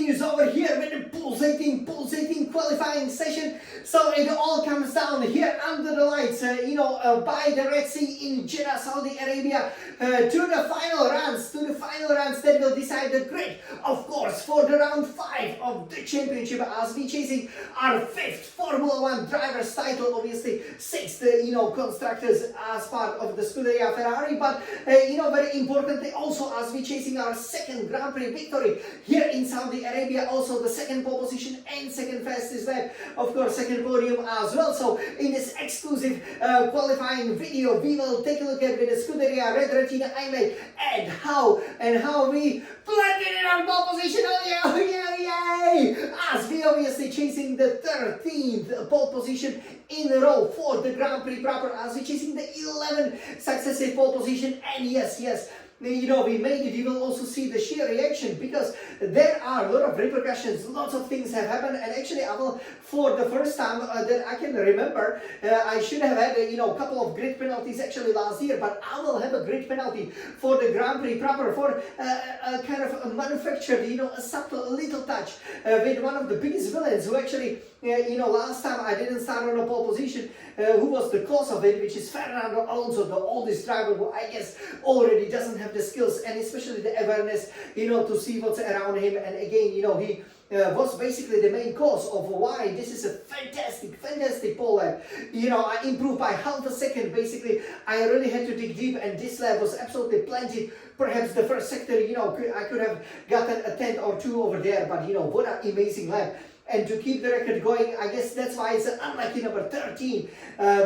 continues over here with the pulsating qualifying session. So it all comes down here under the lights, by the Red Sea in Jeddah, Saudi Arabia, to the final runs that will decide the grid, of course, for the round 5 of the championship, as we chasing our 5th Formula 1 driver's title, obviously 6th, constructors as part of the Scuderia Ferrari, but, very importantly also as we chasing our 2nd Grand Prix victory here in Saudi Arabia, also the 2nd pole position and 2nd fastest lap, of course 2nd podium as well. So in this exclusive qualifying video, we will take a look at with the Scuderia Red Retina IMAX and how we planted in our pole position. Oh yeah, as we obviously chasing the 13th pole position in a row for the Grand Prix proper, as we chasing the 11th successive pole position. And yes, we made it. You will also see the sheer reaction, because there are a lot of repercussions, lots of things have happened, and actually I will, for the first time that I can remember, I should have had a couple of grid penalties actually last year, but I will have a grid penalty for the Grand Prix proper for a kind of a manufactured, a subtle little touch with one of the biggest villains who actually, last time I didn't start on a pole position, who was the cause of it, which is Fernando Alonso, the oldest driver, who I guess already doesn't have the skills and especially the awareness, to see what's around him. And again, he was basically the main cause of why this is a fantastic pole lap. I improved by half a second. Basically, I really had to dig deep, and this lap was absolutely plenty. Perhaps the first sector, I could have gotten a 10th or 2 over there, but what an amazing lap. And to keep the record going, I guess that's why it's unlucky number 13,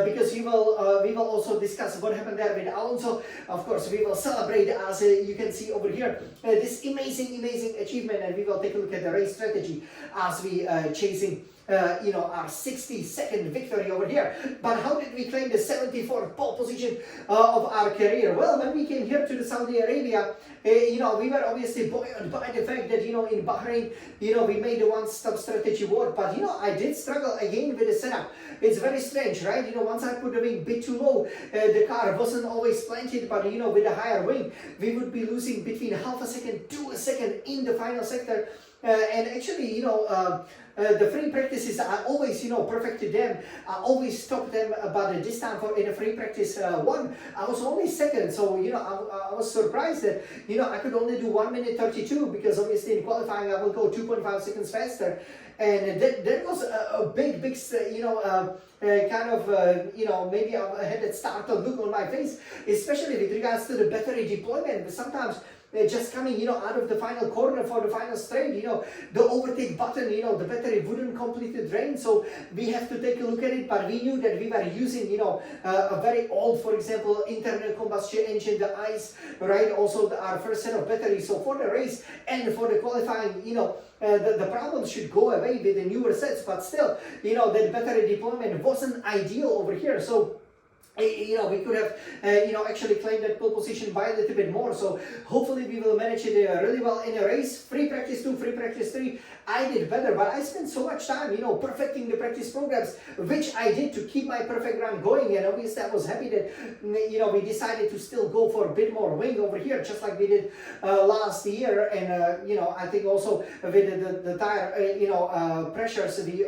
because we will also discuss what happened there with Alonso. Of course, we will celebrate, as you can see over here, this amazing achievement, and we will take a look at the race strategy as we chasing our 62nd victory over here. But how did we claim the 74th pole position of our career? Well, when we came here to the Saudi Arabia, we were obviously buoyed by the fact that, in Bahrain, we made the one-stop strategy work. But, I did struggle again with the setup. It's very strange, right? Once I put the wing a bit too low, the car wasn't always planted, but, with a higher wing, we would be losing between half a second to a second in the final sector. And actually, the free practices, I always, perfected them. I always stopped them, but this time in a free practice 1, I was only 2nd. So, I was surprised that, I could only do 1 minute 32, because obviously in qualifying I will go 2.5 seconds faster. And that was a big, kind of, maybe I had that startled look on my face, especially with regards to the battery deployment. Sometimes just coming, out of the final corner for the final straight, the overtake button, the battery wouldn't completely drain. So we have to take a look at it, but we knew that we were using, a very old, for example, internal combustion engine, the ICE, right? Also our first set of batteries. So for the race and for the qualifying, the problems should go away with the newer sets, but still, that battery deployment wasn't ideal over here. So we could have, actually claimed that pole position by a little bit more. So hopefully we will manage it really well in a race. Free practice 2, free practice 3, I did better, but I spent so much time, perfecting the practice programs, which I did to keep my perfect run going. And obviously I was happy that, we decided to still go for a bit more wing over here, just like we did last year. And, I think also with the tire, pressures, we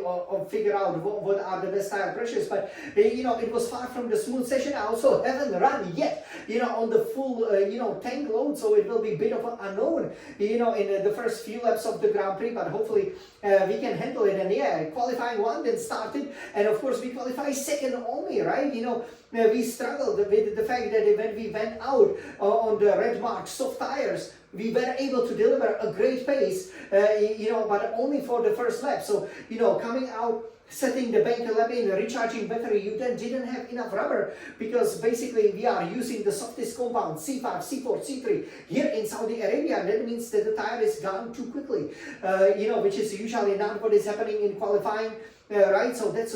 figure out what are the best tire pressures. But, it was far from the smooth session. I also haven't run yet, on the full, tank load, so it will be a bit of an unknown, in the first few laps of the Grand Prix, but hopefully we can handle it. And qualifying 1 then started, and of course we qualified 2nd only, right? We struggled with the fact that when we went out on the red mark soft tires, we were able to deliver a great pace, but only for the first lap. So, coming out, setting the bank lap in, recharging battery, you then didn't have enough rubber, because basically we are using the softest compound, C5, C4, C3 here in Saudi Arabia. And that means that the tire is gone too quickly, which is usually not what is happening in qualifying. right? So that's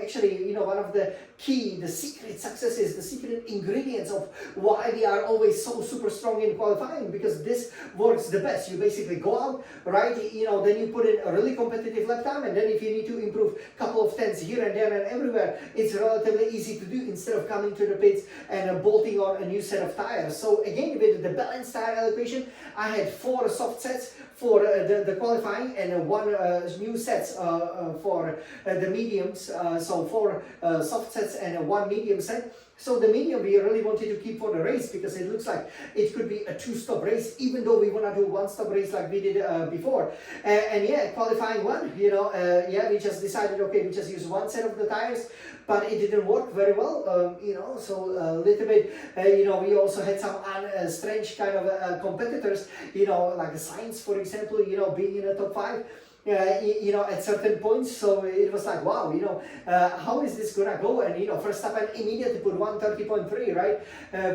actually, you know, one of the key, the secret successes, the secret ingredients of why we are always so super strong in qualifying, because this works the best. You basically go out, right? You know, then you put in a really competitive lap time, and then if you need to improve a couple of tenths here and there and everywhere, it's relatively easy to do instead of coming to the pits and bolting on a new set of tires. So again, with the balanced tire allocation, I had 4 soft sets for the qualifying and 1 new sets for the mediums. So 4 soft sets and 1 medium set. So the medium we really wanted to keep for the race, because it looks like it could be a 2-stop race, even though we want to do 1-stop race like we did before. And yeah, qualifying 1, you know, yeah, we just decided, okay, we just use 1 set of the tires, but it didn't work very well, you know, so a little bit, you know, we also had some strange kind of competitors, you know, like Sainz, for example, you know, being in the top 5. You know, at certain points, so it was like, wow, you know, how is this gonna go? And you know, Verstappen immediately put 130.3, right?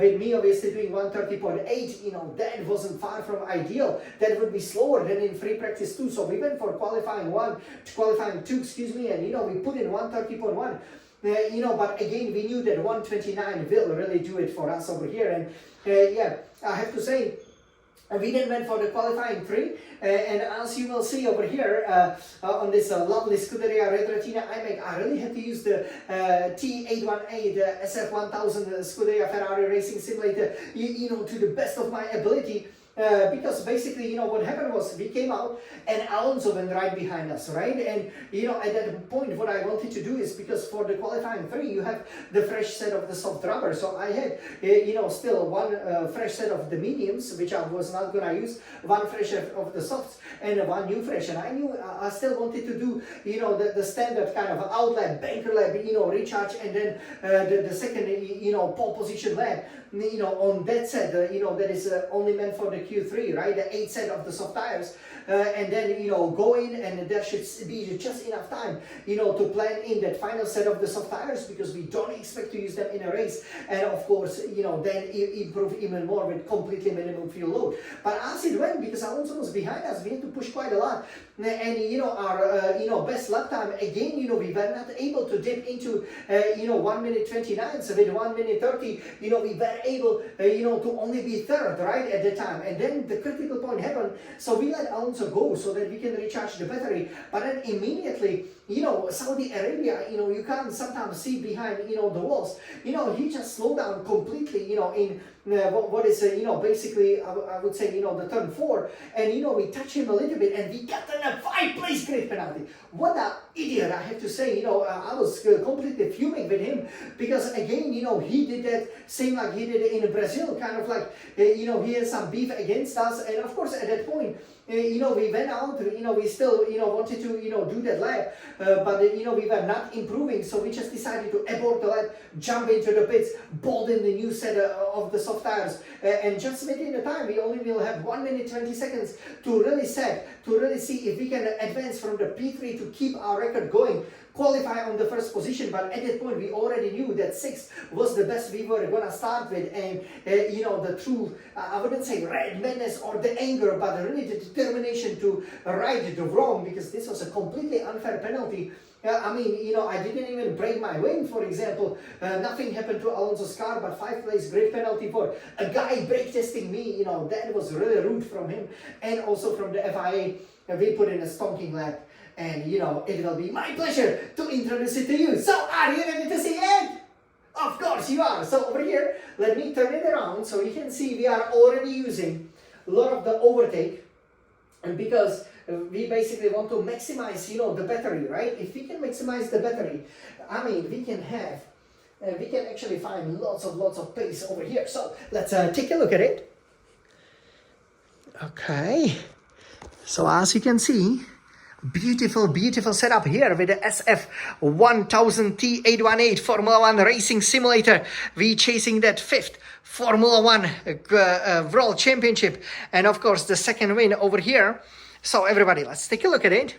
With me obviously doing 130.8, you know, that wasn't far from ideal. That would be slower than in free practice 2. So we went for qualifying 1 to qualifying 2, excuse me, and you know, we put in 130.1. You know, but again, we knew that 129 will really do it for us over here. And yeah, I have to say, we then went for the qualifying 3, and as you will see over here on this lovely Scuderia Retrotina iMac, I really had to use the T818 SF1000 Scuderia Ferrari Racing Simulator, you know, to the best of my ability. Because basically, you know, what happened was we came out and Alonso went right behind us, right? And, you know, at that point, what I wanted to do is, because for the qualifying 3, you have the fresh set of the soft rubber. So I had, you know, still 1 fresh set of the mediums, which I was not going to use, 1 fresh of the softs, and 1 new fresh. And I knew I still wanted to do, you know, the standard kind of outlet, banker lap, you know, recharge, and then the second, you know, pole position lap, you know, on that set, you know, that is only meant for the Q3, right? The 8 set of the soft tires, and then, you know, go in, and there should be just enough time, you know, to plan in that final set of the soft tires, because we don't expect to use them in a race, and of course, you know, then improve even more with completely minimum fuel load. But as it went, because Alonso was behind us, we had to push quite a lot, and you know, our you know, best lap time, again, you know, we were not able to dip into you know, 1 minute 29. So with 1 minute 30, you know, we were able you know, to only be 3rd, right, at the time. And then the critical point happened, so we let Alonso go so that we can recharge the battery. But then immediately, you know, Saudi Arabia, you know, you can't sometimes see behind, you know, the walls. You know, he just slowed down completely, you know, in what is, you know, basically, I would say, you know, the turn 4. And, you know, we touch him a little bit and we got a 5-place grid penalty. What an idiot, I have to say. You know, I was completely fuming with him, because, again, you know, he did that same like he did in Brazil, kind of like, you know, he has some beef against us. And, of course, at that point, you know, we went out, you know, we still, you know, wanted to, you know, do that lap, but, you know, we were not improving, so we just decided to abort the lap, jump into the pits, bolt in the new set of the soft tires, and just within the time, we only will have 1 minute 20 seconds to really set, to really see if we can advance from the P3 to keep our record going, qualify on the 1st position. But at that point, we already knew that 6th was the best we were gonna start with. And you know, the true, I wouldn't say red madness or the anger, but really the determination to right the wrong, because this was a completely unfair penalty. I mean, you know, I didn't even break my wing, for example. Nothing happened to Alonso's car, but 5-place grid penalty for a guy brake testing me. You know, that was really rude from him, and also from the FIA. We put in a stonking lap. And, you know, it will be my pleasure to introduce it to you. So, are you ready to see it? Of course you are. So, over here, let me turn it around so you can see we are already using a lot of the overtake. And because we basically want to maximize, you know, the battery, right? If we can maximize the battery, I mean, we can have, we can actually find lots of pace over here. So, let's take a look at it. Okay. So, as you can see, beautiful setup here with the SF1000 T818 Formula 1 Racing Simulator. We chasing that 5th Formula 1 World Championship, and of course the 2nd win over here. So everybody, let's take a look at it.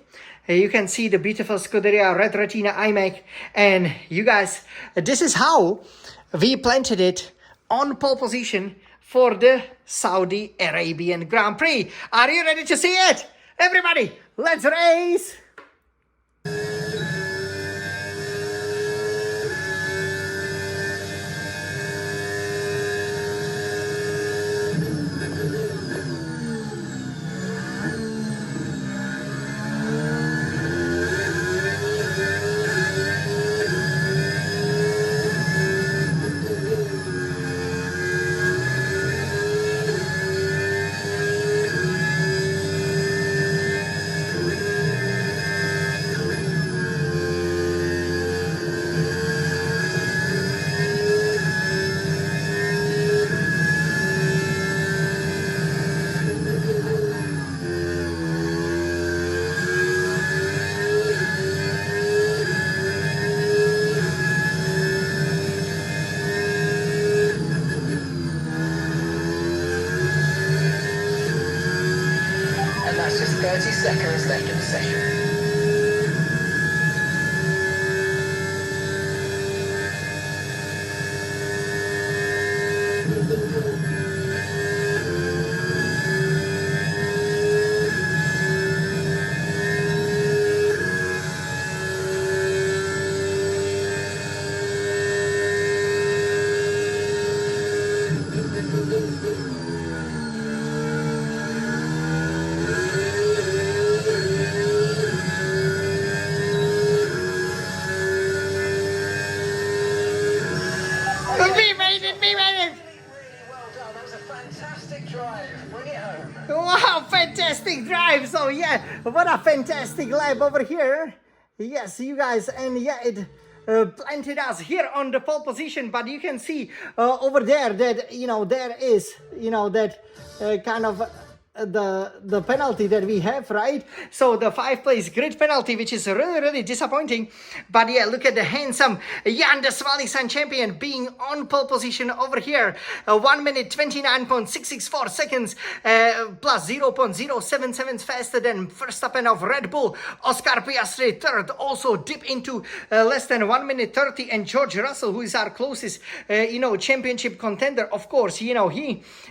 You can see the beautiful Scuderia Retrotina iMac, and you guys, this is how we planted it on pole position for the Saudi Arabian Grand Prix. Are you ready to see it? Everybody, let's race! seconds left of the session. Wow, fantastic drive. So yeah, what a fantastic lap over here. Yes, you guys, and yeah, it planted us here on the pole position, but you can see over there that, there is, that kind of the penalty that we have, right? So the 5th place grid penalty, which is really disappointing. But yeah, look at the handsome Jan de Svalisan champion being on pole position over here. 1 minute 29.664 seconds plus 0.077 faster than Verstappen of Red Bull. Oscar Piastri third, also dip into less than 1 minute 30, and George Russell, who is our closest championship contender, of course, he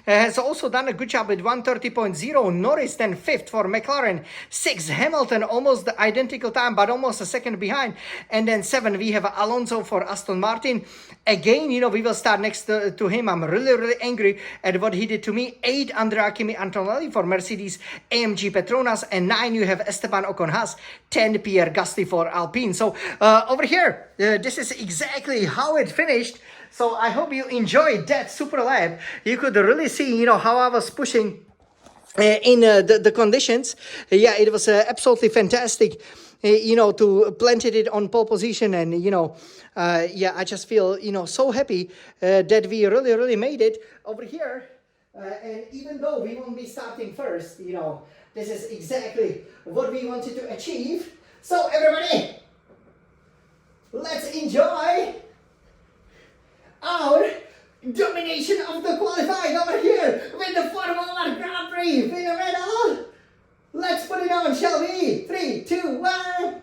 has also done a good job with 130.0. Norris then 5th for McLaren, 6th Hamilton, almost the identical time but almost a second behind, and then 7 we have Alonso for Aston Martin. Again, we will start next to him. I'm really angry at what he did to me. 8 Andrea Kimi Antonelli for Mercedes AMG Petronas, and 9 you have Esteban Ocon Haas, 10 Pierre Gasly for Alpine. So over here, this is exactly how it finished. So I hope you enjoyed that super lap. You could really see, how I was pushing in the conditions. Yeah, it was absolutely fantastic, to planted it on pole position, and yeah, I just feel so happy that we really made it over here. And even though we won't be starting first, this is exactly what we wanted to achieve. So everybody, let's enjoy our domination of the qualifying over here with the Formula 1 Grand Prix winner medal. Let's put it on, shall we? 3, 2, 1.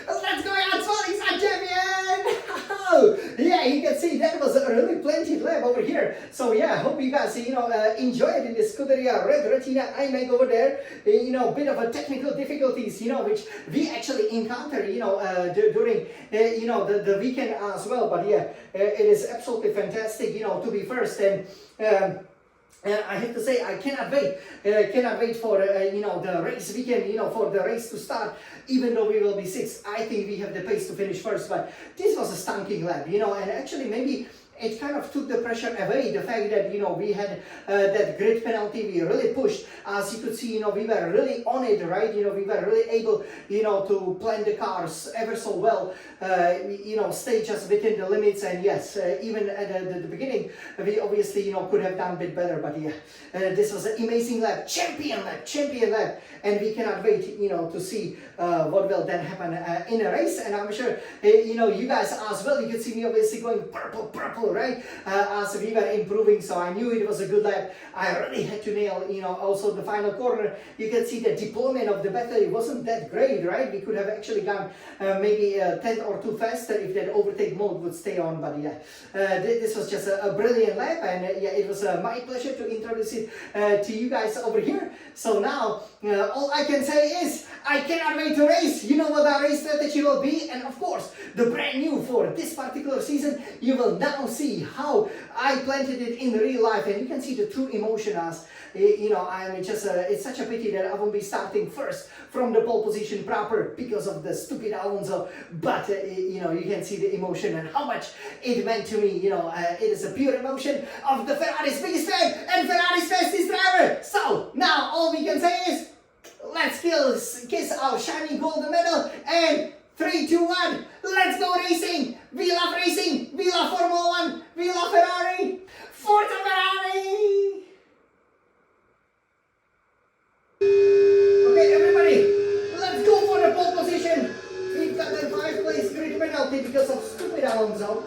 Let's go, Jan champion! Yeah, you can see that was a really plenty lap over here. So yeah, hope you guys enjoyed in the Scuderia Red Retina iMac over there. Bit of a technical difficulties which we actually encounter during the weekend as well. But yeah, it is absolutely fantastic to be first, and I have to say, I cannot wait for the race weekend, for the race to start. Even though we will be 6th, I think we have the pace to finish first. But this was a stunning lap, and actually maybe it kind of took the pressure away. The fact that we had that grid penalty, we really pushed. As you could see, we were really on it, right? We were really able, to plan the cars ever so well. Stay just within the limits. And yes, even at the beginning, we obviously could have done a bit better. But yeah, this was an amazing lap, champion lap, and we cannot wait, to see what will then happen in a race. And I'm sure you guys as well. You can see me obviously going purple, right? As we were improving, so I knew it was a good lap. I really had to nail, also the final corner. You can see the deployment of the battery wasn't that great, right? We could have actually gone maybe 10 or 2 faster if that overtake mode would stay on. But yeah, this was just a brilliant lap, and yeah, it was my pleasure to introduce it to you guys over here. So now, all I can say is I cannot wait to race. You know what our race strategy will be, and of course, the brand new for this particular season, you will now see how I planted it in real life, and you can see the true emotion as I'm just it's such a pity that I won't be starting first from the pole position proper because of the stupid Alonso, but you can see the emotion and how much it meant to me. It is a pure emotion of the Ferrari's biggest fan and Ferrari's fastest driver. So now all we can say is let's kiss our shiny golden medal, and 3, 2, 1, let's go racing! We love racing! We love Formula 1! We love Ferrari! Forza Ferrari! Okay, everybody, let's go for the pole position! We've got that 5th place grid penalty because of stupid Alonso.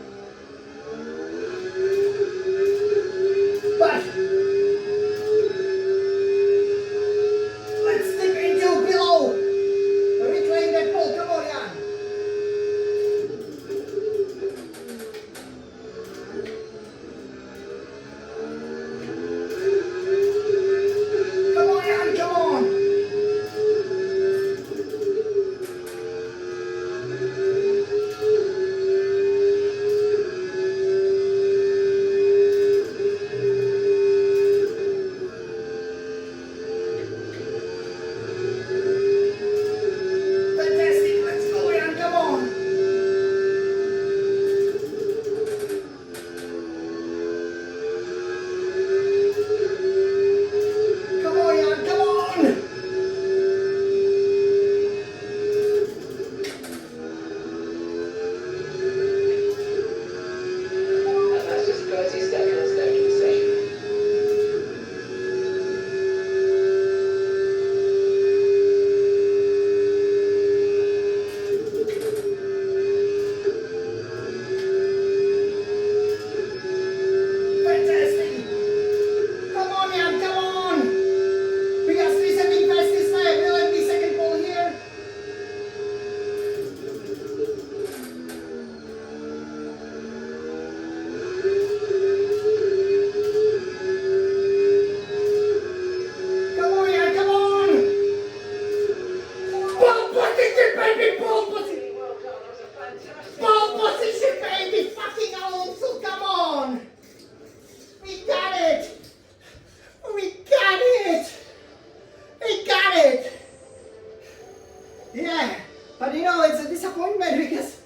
Yeah, but you know, it's a disappointment because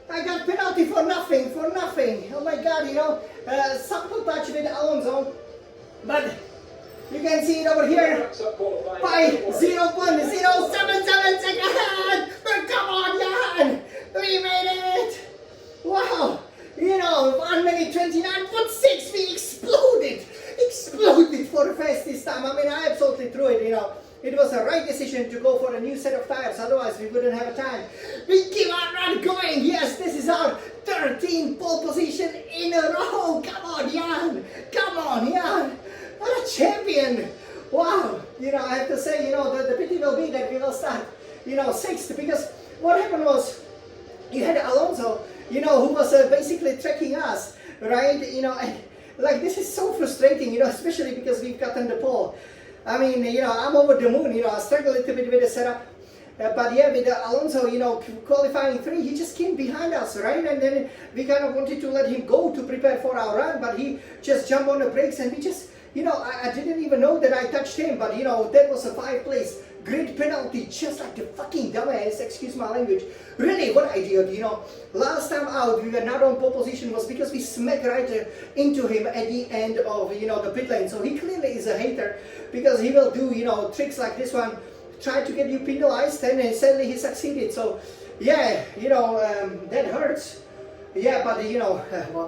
I got penalty for nothing, Oh my God, you know, subtle touch with Alonso, but you can see it over here by 0.077 seconds. But come on, Jan, we made it. Wow, you know, 1 minute 29.6, we exploded for the fastest time. I mean, I absolutely threw it, you know. It was the right decision to go for a new set of tires, otherwise we wouldn't have a time. We keep our run going. Yes, this is our 13th pole position in a row. Come on, Jan. Come on, Jan. What a champion. Wow. You know, I have to say, you know, the pity will be that we will start, you know, 6th, because what happened was you had Alonso, you know, who was basically tracking us, right? You know, like this is so frustrating, you know, especially because we've gotten the pole. I mean, you know, I'm over the moon, you know, I struggle a little bit with the setup. But yeah, with Alonso, you know, qualifying 3, he just came behind us, right? And then we kind of wanted to let him go to prepare for our run, but he just jumped on the brakes and we just, you know, I didn't even know that I touched him, but you know, that was a 5th-place grid penalty, just like the fucking dumbass, excuse my language. Really, what I did, you know, last time out, we were not on pole position was because we smacked right into him at the end of, you know, the pit lane. So he clearly is a hater because he will do, you know, tricks like this one, try to get you penalized, and then sadly he succeeded. So yeah, you know, that hurts. Yeah, but you know,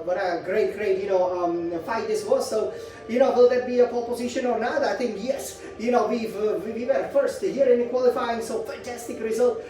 what a great, you know, fight this was. So, you know, will that be a pole position or not? I think yes. You know, we were first here in the qualifying, so fantastic result.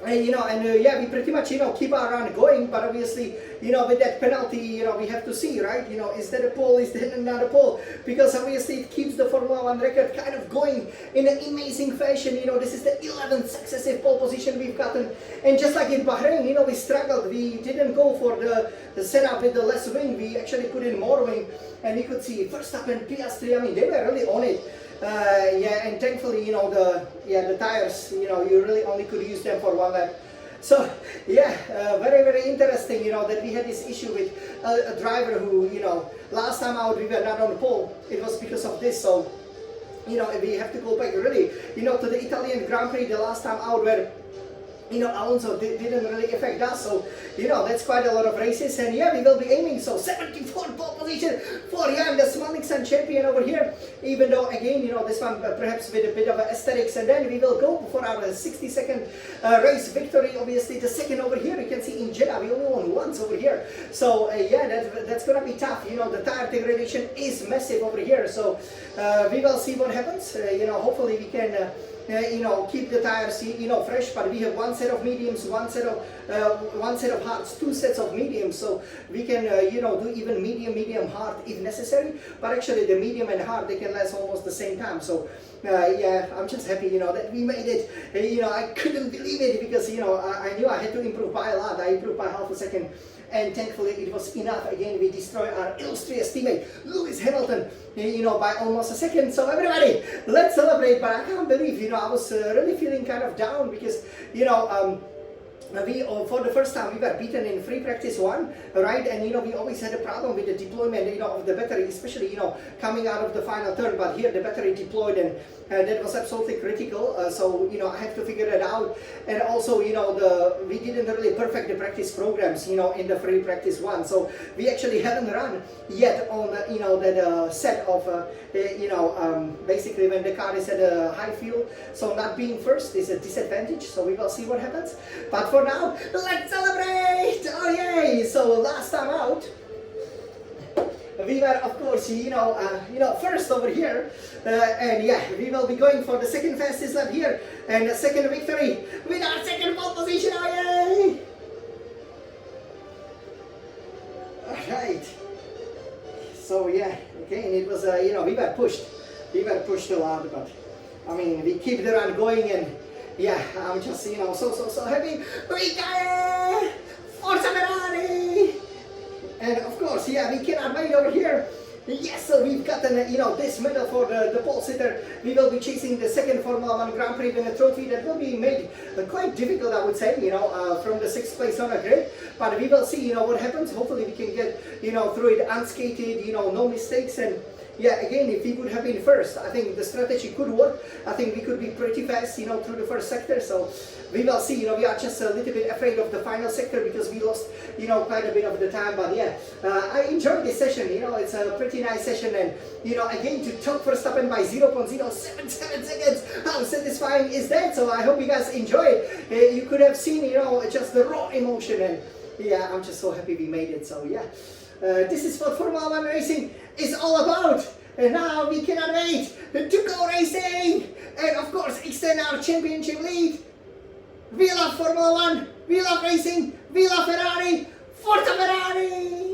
You know, and yeah, we pretty much, you know, keep our run going, but obviously, you know, with that penalty, you know, we have to see, right? You know, is that a pole, is that not a pole? Because obviously it keeps the Formula 1 record kind of going in an amazing fashion. You know, this is the 11th successive pole position we've gotten. And just like in Bahrain, you know, we struggled. We didn't go for the setup with the less wing. We actually put in more wing. And you could see Verstappen, Piastri, I mean, they were really on it. Yeah, and thankfully, you know, the tires, you know, you really only could use them for 1 lap. So yeah, very interesting, you know, that we had this issue with a driver who, you know, last time out we were not on the pole. It was because of this. So, you know, we have to go back really, you know, to the Italian Grand Prix the last time out where, you know, Alonso didn't really affect us, so, you know, that's quite a lot of races, and yeah, we will be aiming, so 74th pole position for Jan, the small Nixon champion over here, even though, again, you know, this one perhaps with a bit of aesthetics, and then we will go for our 62nd race victory, obviously the second over here, you can see in Jeddah, we only won once over here, so yeah, that's gonna be tough, you know, the tire degradation is massive over here, so we will see what happens, you know, hopefully we can you know, keep the tires, you know, fresh, but we have 1 set of mediums, 1 set of hards, 2 sets of mediums, so we can, you know, do even medium, hard if necessary, but actually the medium and hard, they can last almost the same time, so yeah, I'm just happy, you know, that we made it. You know, I couldn't believe it because, you know, I knew I had to improve by a lot. I improved by half a second, and thankfully it was enough. Again, we destroyed our illustrious teammate Lewis Hamilton, you know, by almost a second. So everybody, let's celebrate. But I can't believe, you know, I was really feeling kind of down because, you know, we for the first time we were beaten in free practice 1, right? And you know, we always had a problem with the deployment, you know, of the battery, especially, you know, coming out of the final turn. But here the battery deployed, and that was absolutely critical. So you know, I have to figure it out. And also, you know, we didn't really perfect the practice programs, you know, in the free practice 1. So we actually haven't run yet on you know, that set of you know, basically when the car is at a high fuel. So not being first is a disadvantage. So we will see what happens. But for now, let's celebrate! Oh yay! So last time out, we were, of course, you know, first over here, and yeah, we will be going for the second fastest lap here, and the second victory with our second pole position. Oh yay! All right. So yeah, again, it was, you know, we were pushed a lot, but I mean, we keep the run going, and yeah, I'm just, you know, so happy. We got it! Forza Ferrari! And of course, yeah, we cannot wait over here. Yes, so we've gotten, you know, this medal for the pole sitter. We will be chasing the second Formula 1 Grand Prix with a trophy that will be made quite difficult, I would say, you know, from the 6th place on a grid. But we will see, you know, what happens. Hopefully we can get, you know, through it unscathed, you know, no mistakes. And yeah, again, if we would have been first, I think the strategy could work. I think we could be pretty fast, you know, through the first sector. So we will see. You know, we are just a little bit afraid of the final sector because we lost, you know, quite a bit of the time. But yeah, I enjoyed this session. You know, it's a pretty nice session, and you know, again, to top Verstappen by 0.077 seconds. How satisfying is that? So I hope you guys enjoyed. You could have seen, you know, just the raw emotion, and yeah, I'm just so happy we made it. So yeah. This is what Formula 1 racing is all about. And now we cannot wait to go racing and of course extend our championship lead. We love Formula 1, we love racing, we love Ferrari. Forza Ferrari!